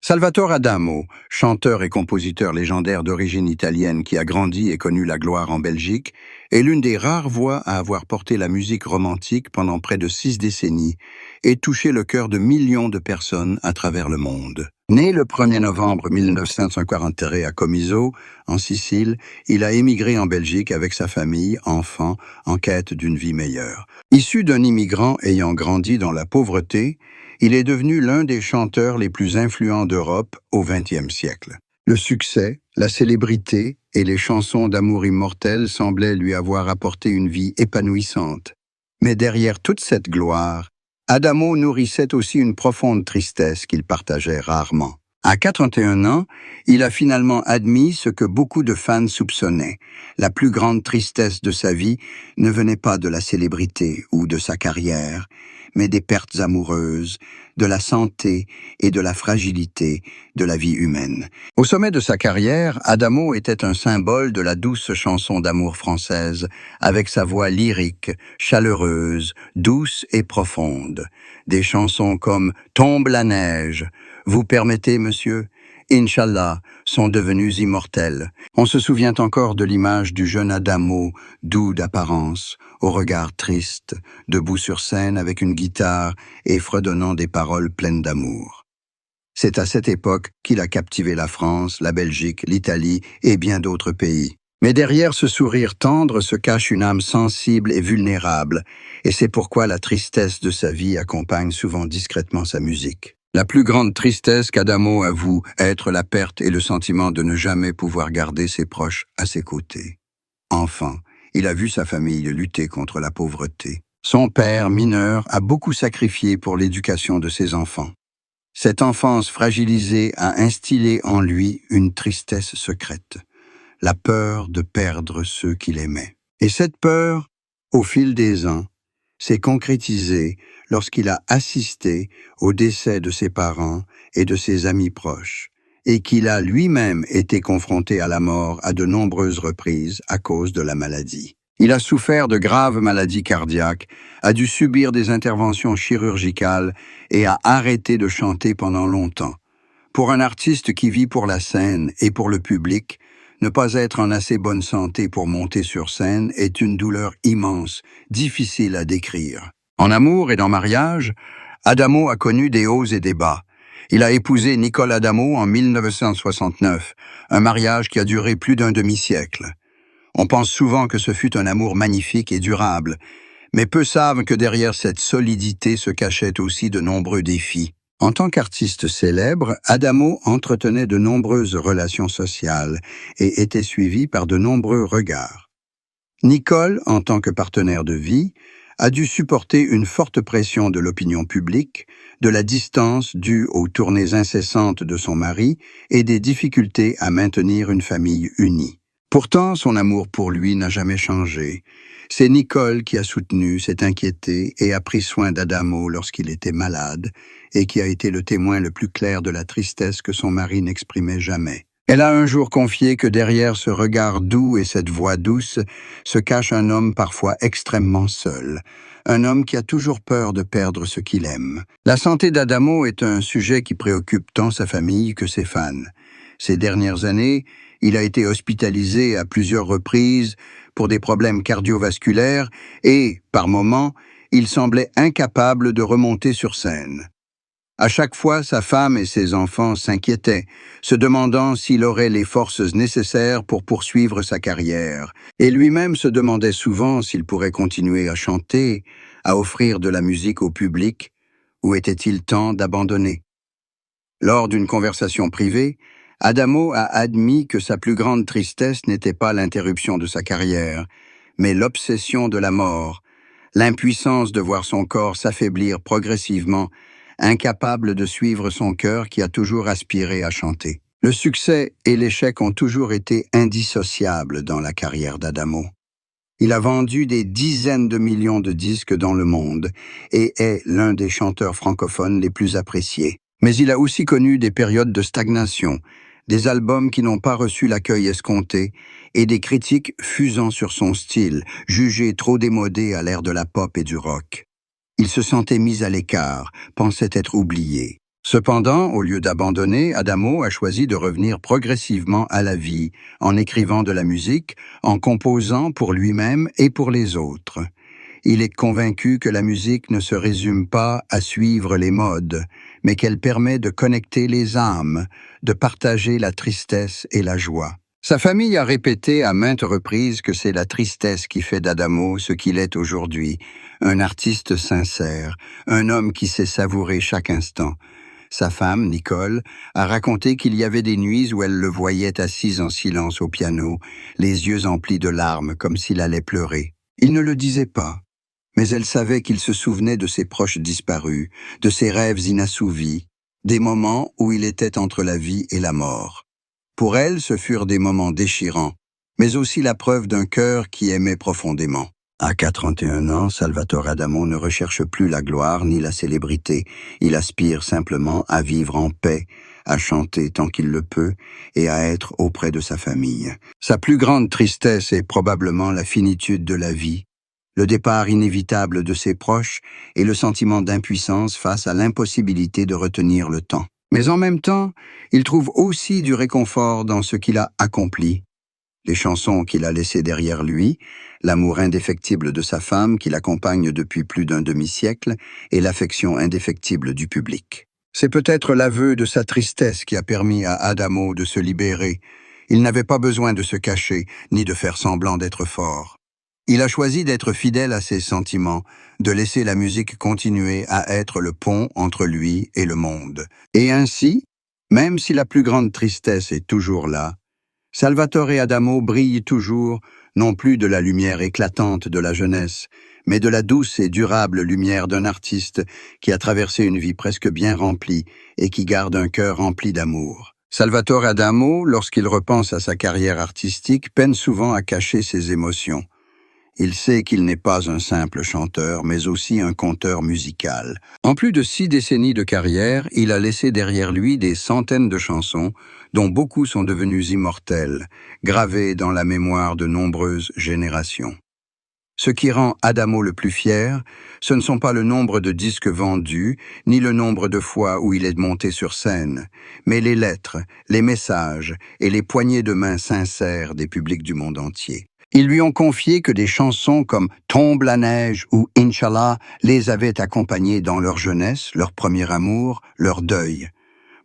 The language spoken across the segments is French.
Salvatore Adamo, chanteur et compositeur légendaire d'origine italienne qui a grandi et connu la gloire en Belgique, est l'une des rares voix à avoir porté la musique romantique pendant près de 6 décennies et touché le cœur de millions de personnes à travers le monde. Né le 1er novembre 1943 à Comiso, en Sicile, il a émigré en Belgique avec sa famille, enfants, en quête d'une vie meilleure. Issu d'un immigrant ayant grandi dans la pauvreté, il est devenu l'un des chanteurs les plus influents d'Europe au XXe siècle. Le succès, la célébrité et les chansons d'amour immortelles semblaient lui avoir apporté une vie épanouissante. Mais derrière toute cette gloire, Adamo nourrissait aussi une profonde tristesse qu'il partageait rarement. À 41 ans, il a finalement admis ce que beaucoup de fans soupçonnaient. La plus grande tristesse de sa vie ne venait pas de la célébrité ou de sa carrière, mais des pertes amoureuses, de la santé et de la fragilité de la vie humaine. Au sommet de sa carrière, Adamo était un symbole de la douce chanson d'amour française, avec sa voix lyrique, chaleureuse, douce et profonde. Des chansons comme « Tombe la neige »,« Vous permettez, monsieur » Inch'Allah, sont devenus immortels. On se souvient encore de l'image du jeune Adamo, doux d'apparence, au regard triste, debout sur scène avec une guitare et fredonnant des paroles pleines d'amour. C'est à cette époque qu'il a captivé la France, la Belgique, l'Italie et bien d'autres pays. Mais derrière ce sourire tendre se cache une âme sensible et vulnérable, et c'est pourquoi la tristesse de sa vie accompagne souvent discrètement sa musique. La plus grande tristesse qu'Adamo avoue être la perte et le sentiment de ne jamais pouvoir garder ses proches à ses côtés. Enfant, il a vu sa famille lutter contre la pauvreté. Son père, mineur, a beaucoup sacrifié pour l'éducation de ses enfants. Cette enfance fragilisée a instillé en lui une tristesse secrète, la peur de perdre ceux qu'il aimait. Et cette peur, au fil des ans, s'est concrétisée lorsqu'il a assisté au décès de ses parents et de ses amis proches, et qu'il a lui-même été confronté à la mort à de nombreuses reprises à cause de la maladie. Il a souffert de graves maladies cardiaques, a dû subir des interventions chirurgicales et a arrêté de chanter pendant longtemps. Pour un artiste qui vit pour la scène et pour le public, ne pas être en assez bonne santé pour monter sur scène est une douleur immense, difficile à décrire. En amour et dans mariage, Adamo a connu des hauts et des bas. Il a épousé Nicole Adamo en 1969, un mariage qui a duré plus d'un demi-siècle. On pense souvent que ce fut un amour magnifique et durable, mais peu savent que derrière cette solidité se cachaient aussi de nombreux défis. En tant qu'artiste célèbre, Adamo entretenait de nombreuses relations sociales et était suivi par de nombreux regards. Nicole, en tant que partenaire de vie, a dû supporter une forte pression de l'opinion publique, de la distance due aux tournées incessantes de son mari et des difficultés à maintenir une famille unie. Pourtant, son amour pour lui n'a jamais changé. C'est Nicole qui a soutenu, s'est inquiétée et a pris soin d'Adamo lorsqu'il était malade et qui a été le témoin le plus clair de la tristesse que son mari n'exprimait jamais. Elle a un jour confié que derrière ce regard doux et cette voix douce se cache un homme parfois extrêmement seul, un homme qui a toujours peur de perdre ce qu'il aime. La santé d'Adamo est un sujet qui préoccupe tant sa famille que ses fans. Ces dernières années, il a été hospitalisé à plusieurs reprises pour des problèmes cardiovasculaires et, par moments, il semblait incapable de remonter sur scène. À chaque fois, sa femme et ses enfants s'inquiétaient, se demandant s'il aurait les forces nécessaires pour poursuivre sa carrière, et lui-même se demandait souvent s'il pourrait continuer à chanter, à offrir de la musique au public, ou était-il temps d'abandonner? Lors d'une conversation privée, Adamo a admis que sa plus grande tristesse n'était pas l'interruption de sa carrière, mais l'obsession de la mort, l'impuissance de voir son corps s'affaiblir progressivement, incapable de suivre son cœur qui a toujours aspiré à chanter. Le succès et l'échec ont toujours été indissociables dans la carrière d'Adamo. Il a vendu des dizaines de millions de disques dans le monde et est l'un des chanteurs francophones les plus appréciés. Mais il a aussi connu des périodes de stagnation, des albums qui n'ont pas reçu l'accueil escompté et des critiques fusant sur son style, jugé trop démodé à l'ère de la pop et du rock. Il se sentait mis à l'écart, pensait être oublié. Cependant, au lieu d'abandonner, Adamo a choisi de revenir progressivement à la vie, en écrivant de la musique, en composant pour lui-même et pour les autres. Il est convaincu que la musique ne se résume pas à suivre les modes, mais qu'elle permet de connecter les âmes, de partager la tristesse et la joie. Sa famille a répété à maintes reprises que c'est la tristesse qui fait d'Adamo ce qu'il est aujourd'hui, un artiste sincère, un homme qui sait savourer chaque instant. Sa femme, Nicole, a raconté qu'il y avait des nuits où elle le voyait assis en silence au piano, les yeux emplis de larmes comme s'il allait pleurer. Il ne le disait pas, mais elle savait qu'il se souvenait de ses proches disparus, de ses rêves inassouvis, des moments où il était entre la vie et la mort. Pour elle, ce furent des moments déchirants, mais aussi la preuve d'un cœur qui aimait profondément. À 41 ans, Salvatore Adamo ne recherche plus la gloire ni la célébrité. Il aspire simplement à vivre en paix, à chanter tant qu'il le peut et à être auprès de sa famille. Sa plus grande tristesse est probablement la finitude de la vie, le départ inévitable de ses proches et le sentiment d'impuissance face à l'impossibilité de retenir le temps. Mais en même temps, il trouve aussi du réconfort dans ce qu'il a accompli. Les chansons qu'il a laissées derrière lui, l'amour indéfectible de sa femme qui l'accompagne depuis plus d'un demi-siècle et l'affection indéfectible du public. C'est peut-être l'aveu de sa tristesse qui a permis à Adamo de se libérer. Il n'avait pas besoin de se cacher, ni de faire semblant d'être fort. Il a choisi d'être fidèle à ses sentiments, de laisser la musique continuer à être le pont entre lui et le monde. Et ainsi, même si la plus grande tristesse est toujours là, Salvatore Adamo brille toujours, non plus de la lumière éclatante de la jeunesse, mais de la douce et durable lumière d'un artiste qui a traversé une vie presque bien remplie et qui garde un cœur rempli d'amour. Salvatore Adamo, lorsqu'il repense à sa carrière artistique, peine souvent à cacher ses émotions. Il sait qu'il n'est pas un simple chanteur, mais aussi un conteur musical. En plus de 6 décennies de carrière, il a laissé derrière lui des centaines de chansons, dont beaucoup sont devenues immortelles, gravées dans la mémoire de nombreuses générations. Ce qui rend Adamo le plus fier, ce ne sont pas le nombre de disques vendus, ni le nombre de fois où il est monté sur scène, mais les lettres, les messages et les poignées de main sincères des publics du monde entier. Ils lui ont confié que des chansons comme Tombe la neige ou Inch'Allah les avaient accompagnés dans leur jeunesse, leur premier amour, leur deuil.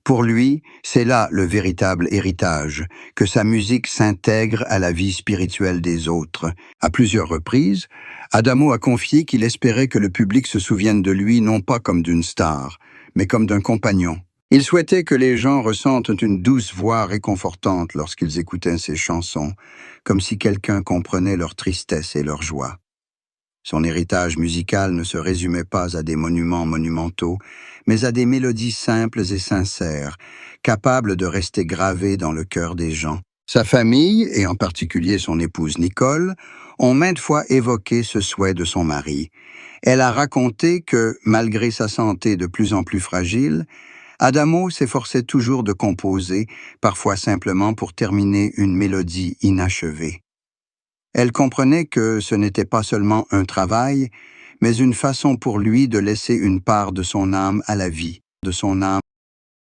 Pour lui, c'est là le véritable héritage, que sa musique s'intègre à la vie spirituelle des autres. À plusieurs reprises, Adamo a confié qu'il espérait que le public se souvienne de lui non pas comme d'une star, mais comme d'un compagnon. Il souhaitait que les gens ressentent une douce voix réconfortante lorsqu'ils écoutaient ses chansons, comme si quelqu'un comprenait leur tristesse et leur joie. Son héritage musical ne se résumait pas à des monuments monumentaux, mais à des mélodies simples et sincères, capables de rester gravées dans le cœur des gens. Sa famille, et en particulier son épouse Nicole, ont maintes fois évoqué ce souhait de son mari. Elle a raconté que, malgré sa santé de plus en plus fragile, Adamo s'efforçait toujours de composer, parfois simplement pour terminer une mélodie inachevée. Elle comprenait que ce n'était pas seulement un travail, mais une façon pour lui de laisser une part de son âme à la vie, de son âme